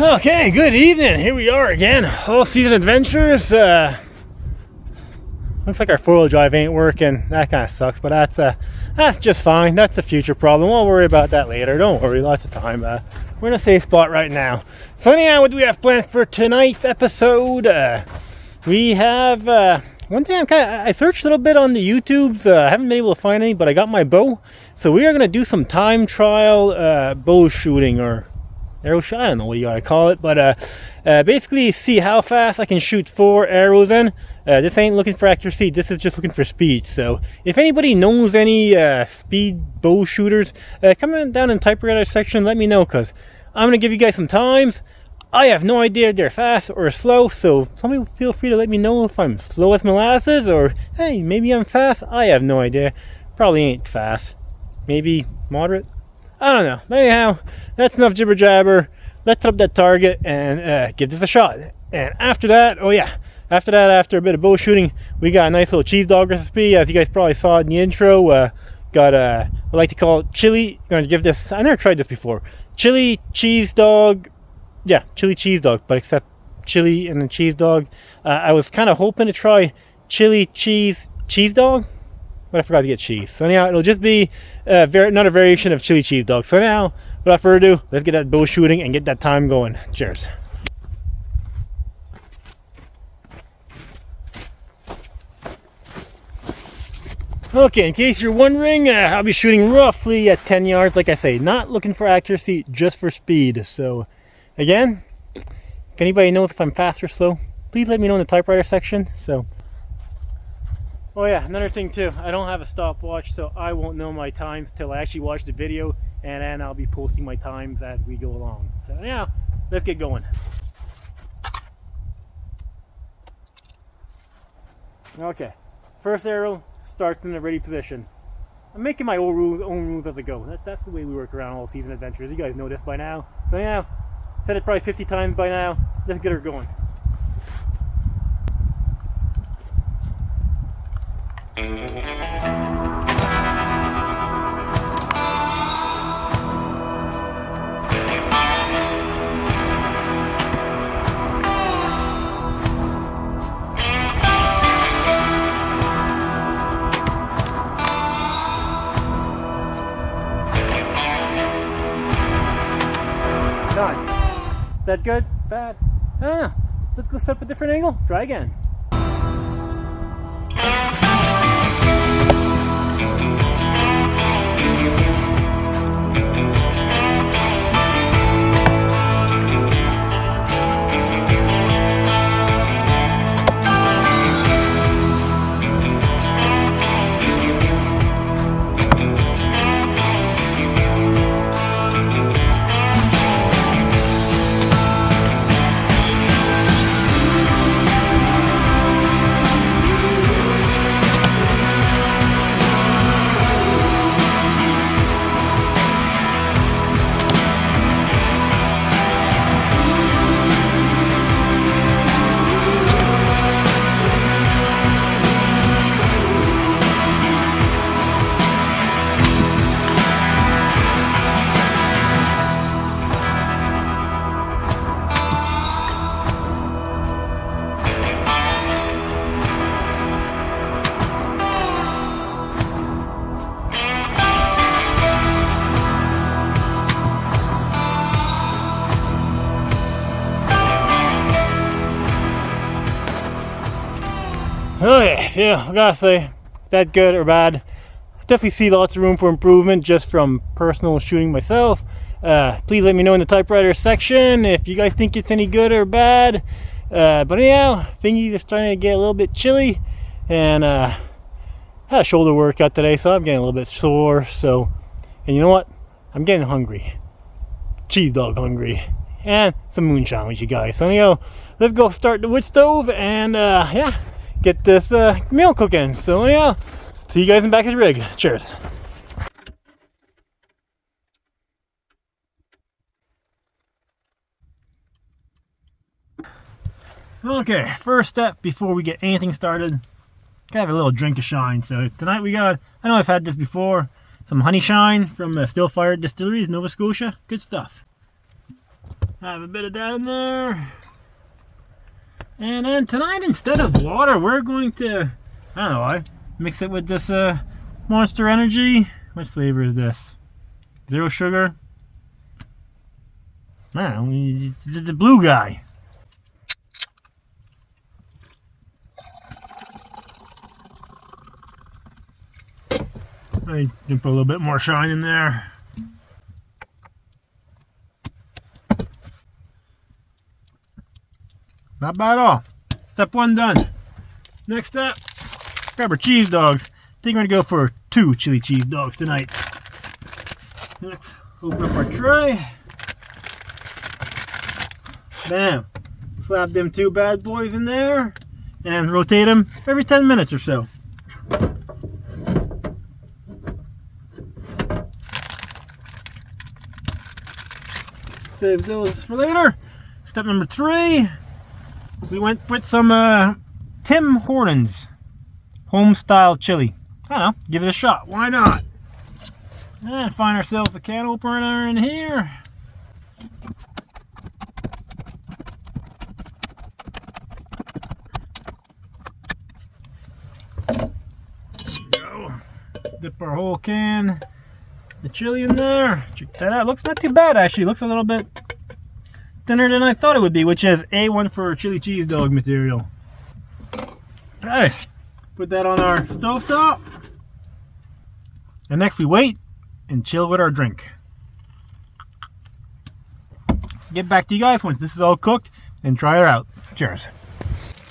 Okay, good evening. Here we are again. All season adventures. Looks like our 4-wheel drive ain't working. That kind of sucks, but that's just fine. That's a future problem. We'll worry about that later. Don't worry, lots of time. We're in a safe spot right now. So anyhow, what do we have planned for tonight's episode? We have one thing. I searched a little bit on the YouTubes. I haven't been able to find any, but I got my bow. So we are going to do some time trial bow shooting or arrow shot. I don't know what you gotta call it, but basically see how fast I can shoot 4 arrows in. This ain't looking for accuracy, this is just looking for speed. So if anybody knows any speed bow shooters, come on down in the typewriter section, let me know, because I'm gonna give you guys some times. I have no idea if they're fast or slow, so somebody feel free to let me know if I'm slow as molasses or hey, maybe I'm fast. I have no idea. Probably ain't fast. Maybe moderate. I don't know. But anyhow, that's enough jibber jabber. Let's set up that target and give this a shot. And after that, after a bit of bow shooting, we got a nice little cheese dog recipe. As you guys probably saw in the intro, got I like to call it chili. I'm going to give this, I never tried this before. Chili cheese dog. Yeah, chili cheese dog, but except chili and the cheese dog. I was kind of hoping to try chili cheese dog, but I forgot to get cheese. So anyhow, it'll just be another variation of chili cheese dog. So now, without further ado, let's get that bow shooting and get that time going. Cheers. Okay, in case you're wondering, I'll be shooting roughly at 10 yards. Like I say, not looking for accuracy, just for speed. So again, if anybody knows if I'm fast or slow, please let me know in the typewriter section. So. Oh yeah, another thing too, I don't have a stopwatch, so I won't know my times till I actually watch the video, and then I'll be posting my times as we go along. So yeah, let's get going. Okay, first arrow starts in the ready position. I'm making my own rules as I go. That's the way we work around all season adventures. You guys know this by now. So yeah, said it probably 50 times by now. Let's get her going. Done. Is that good? Bad? I don't know. Let's go set up a different angle. Try again. Okay, yeah, I gotta say, is that good or bad? Definitely see lots of room for improvement just from personal shooting myself. Please let me know in the typewriter section if you guys think it's any good or bad. But anyhow, thingy is starting to get a little bit chilly, and had a shoulder workout today, so I'm getting a little bit sore. So, and you know what? I'm getting hungry, cheese dog hungry, and some moonshine with you guys. So anyhow, let's go start the wood stove and yeah, get this meal cooking. So anyhow, see you guys in the back of the rig. Cheers. Okay, first step before we get anything started, gotta have a little drink of shine. So tonight we got, I know I've had this before, some honey shine from Still Fire Distilleries, Nova Scotia. Good stuff. Have a bit of that in there. And then tonight, instead of water, we're going to, I don't know why, mix it with this Monster Energy. What flavor is this? Zero sugar? I don't know, it's the blue guy. I can put a little bit more shine in there. Not bad at all. Step 1 done. Next up, grab our cheese dogs. I think we're gonna go for 2 chili cheese dogs tonight. Let's open up our tray. Bam. Slap them 2 bad boys in there and rotate them every 10 minutes or so. Save those for later. Step number 3. We went with some Tim Hortons home style chili. I don't know, give it a shot. Why not? And find ourselves a can opener in here. There we go. Dip our whole can, the chili in there. Check that out. Looks not too bad actually. Looks a little bit thinner than I thought it would be, which is A1 for chili cheese dog material. Okay, put that on our stovetop. And next we wait and chill with our drink. Get back to you guys once this is all cooked and try it out. Cheers.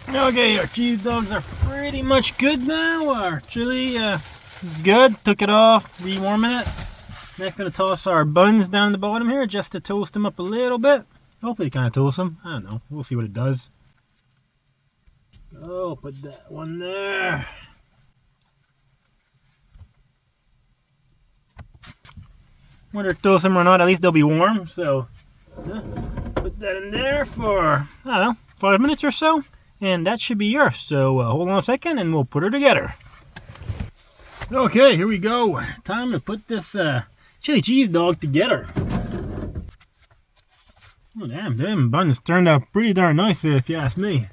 Okay, our cheese dogs are pretty much good now. Our chili is good. Took it off, rewarming it. Next gonna toss our buns down the bottom here just to toast them up a little bit. Hopefully it kind of toasts them. I don't know. We'll see what it does. Oh, put that one there. Whether it toasts them or not, at least they'll be warm. So, put that in there for, I don't know, 5 minutes or so. And that should be yours. So, hold on a second and we'll put her together. Okay, here we go. Time to put this chili cheese dog together. Oh damn, them buns turned out pretty darn nice if you ask me.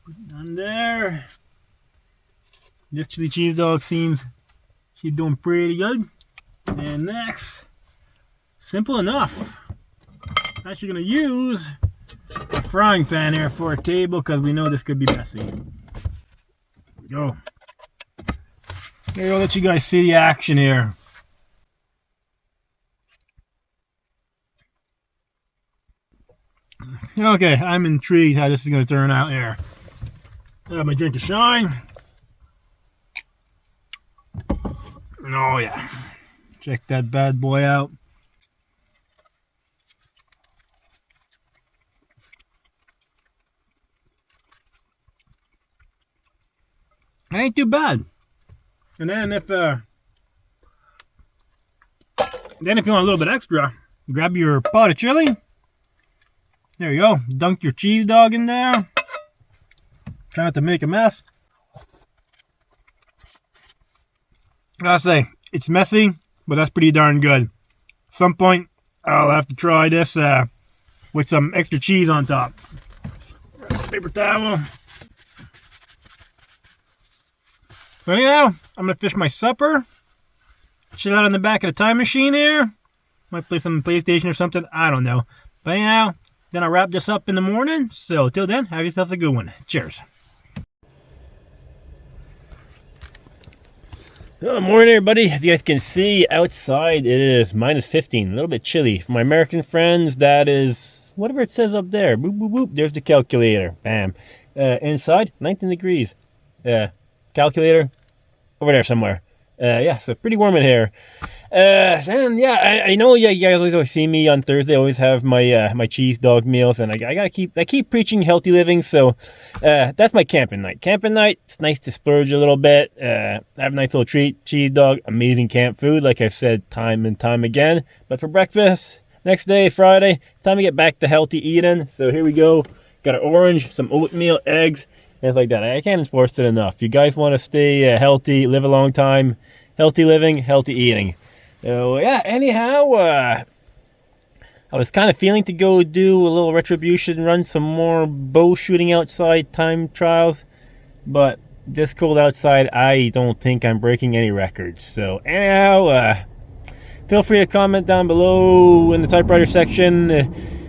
Put it on there. This chili cheese dog seems she's doing pretty good. And next, simple enough. Actually gonna use a frying pan here for a table because we know this could be messy. Here we go. Here, I'll let you guys see the action here. Okay, I'm intrigued how this is going to turn out here. I have my drink to shine. Oh yeah. Check that bad boy out. Ain't too bad. And then if you want a little bit extra, grab your pot of chili. There you go. Dunk your cheese dog in there. Try not to make a mess. I'll say, it's messy, but that's pretty darn good. At some point, I'll have to try this with some extra cheese on top. Paper towel. But yeah, I'm going to finish my supper. Chill out on the back of the time machine here. Might play some PlayStation or something. I don't know. But yeah. Then I'll wrap this up in the morning. So till then, have yourself a good one. Cheers. Good morning, everybody. As you guys can see, outside it is -15. A little bit chilly. For my American friends, that is whatever it says up there. Boop, boop, boop. There's the calculator. Bam. Inside, 19 degrees. Calculator over there somewhere. Yeah, so pretty warm in here. And yeah, I know you guys always see me on Thursday. I always have my my cheese dog meals, and I gotta keep preaching healthy living. So that's my camping night. Camping night, it's nice to splurge a little bit. Have a nice little treat. Cheese dog, amazing camp food, like I've said time and time again. But for breakfast, next day, Friday, time to get back to healthy eating. So here we go. Got an orange, some oatmeal, eggs, and like that. I can't enforce it enough. You guys want to stay healthy, live a long time, healthy living, healthy eating. So yeah, anyhow, I was kind of feeling to go do a little retribution, run some more bow shooting outside time trials, but this cold outside, I don't think I'm breaking any records. So anyhow, feel free to comment down below in the typewriter section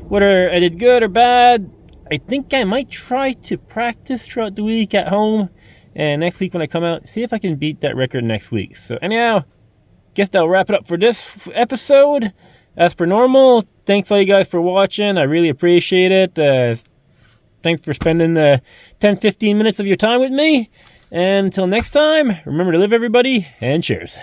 whether I did good or bad. I think I might try to practice throughout the week at home, and next week when I come out, see if I can beat that record next week. So anyhow, guess that'll wrap it up for this episode. As per normal, thanks all you guys for watching. I really appreciate it. Thanks for spending the 10-15 minutes of your time with me. And until next time, remember to live, everybody, and cheers.